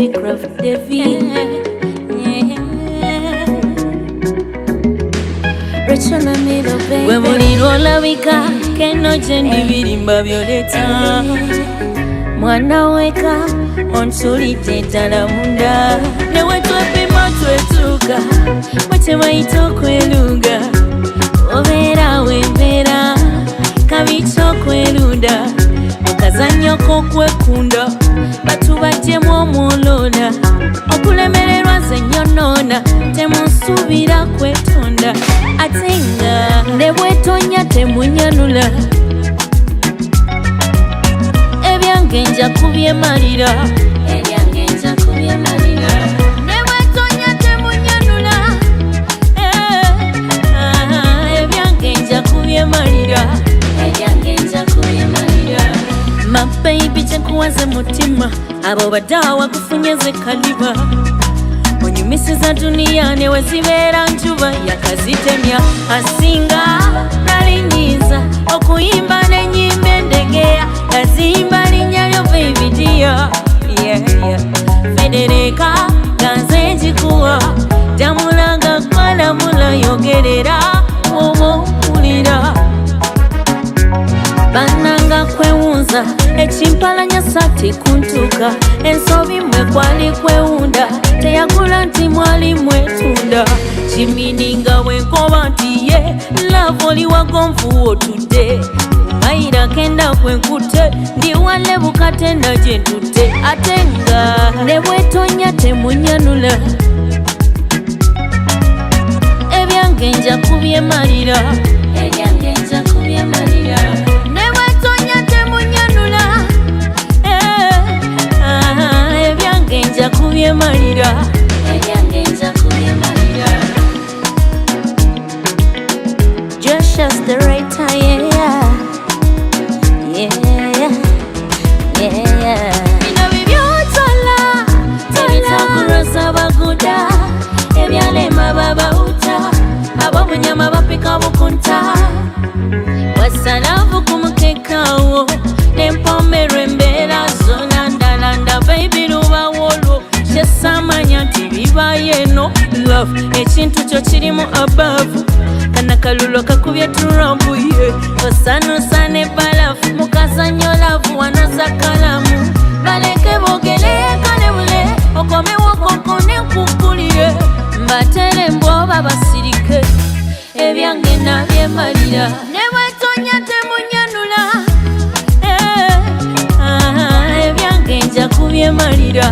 Craft David. Gwe muliro olabika keno gye ndibirimba Violetta. Mwana weka onsulidde ddala munda, ne we twepima twetuuka bwe bayita okweluga. Obeera wembeera kabi ky'okweluda, mukazannyo k'okwekunda batubajjemu omwoloola. Okulemererwa ze nyonoona temunsuubira kwetonda, ate nga ne bwetonya temunyanula. Ebyange nja kubyemalira, ebyange nja kubyemalira. Ne bwetonya temunyanula, ebyange nja kubyemalira, ebyange nja kubyemalira. My baby kyenkuwaze mutima, abo baddawa kufunye ze kaliba. Onyumisiza duniya ne wezibeera njuba yakazitemya. Asinga nalinyiza okuyimba n'ennyimba endegeya, yazimba linnya lyo baby dear. Federeka ganze njikuwa, jamulanga kwalamula yogerera woba mpulira. Bannanga kwewunza ekimpalanya sati kuntuka, ensobi mwe kwali kwewunda teyagula nti mwali mwetunda. Kimininga wenkoba nti ye love oli wagonvu otudde, mayira kenda kwenkute ndi wale bukatenda gye ntutte. Ate nga ne bwetonya temunyanula, ebyange nja kubyemalira, ebyange nja kubyemalira. Ne bwetonya temunyanula, ebyange nja kubyemalira, ebyange nja kubyemalira. Just the right time, bino bibyotala ebitakurosa baguda, ebyalema babawuta, ab'obunyama bapika bukunta. Wasalavu kumukekawo n'empomerwa embeera zolandalanda, baby lubawolwo kyesamanya nti bibayo eno. Love ekintu kyo kirimu abavu, kanakalulo kakubye turambuye. Osanusa ne balafu mukazannyo lavu wanoza kalamu, baleke boogere kalebule okomewo kokone nkukulire. Mbatere mbwoba basirike, ebyange nabyemalira. Ne bwetonya temunyanula, ebyange nja kubyemalira.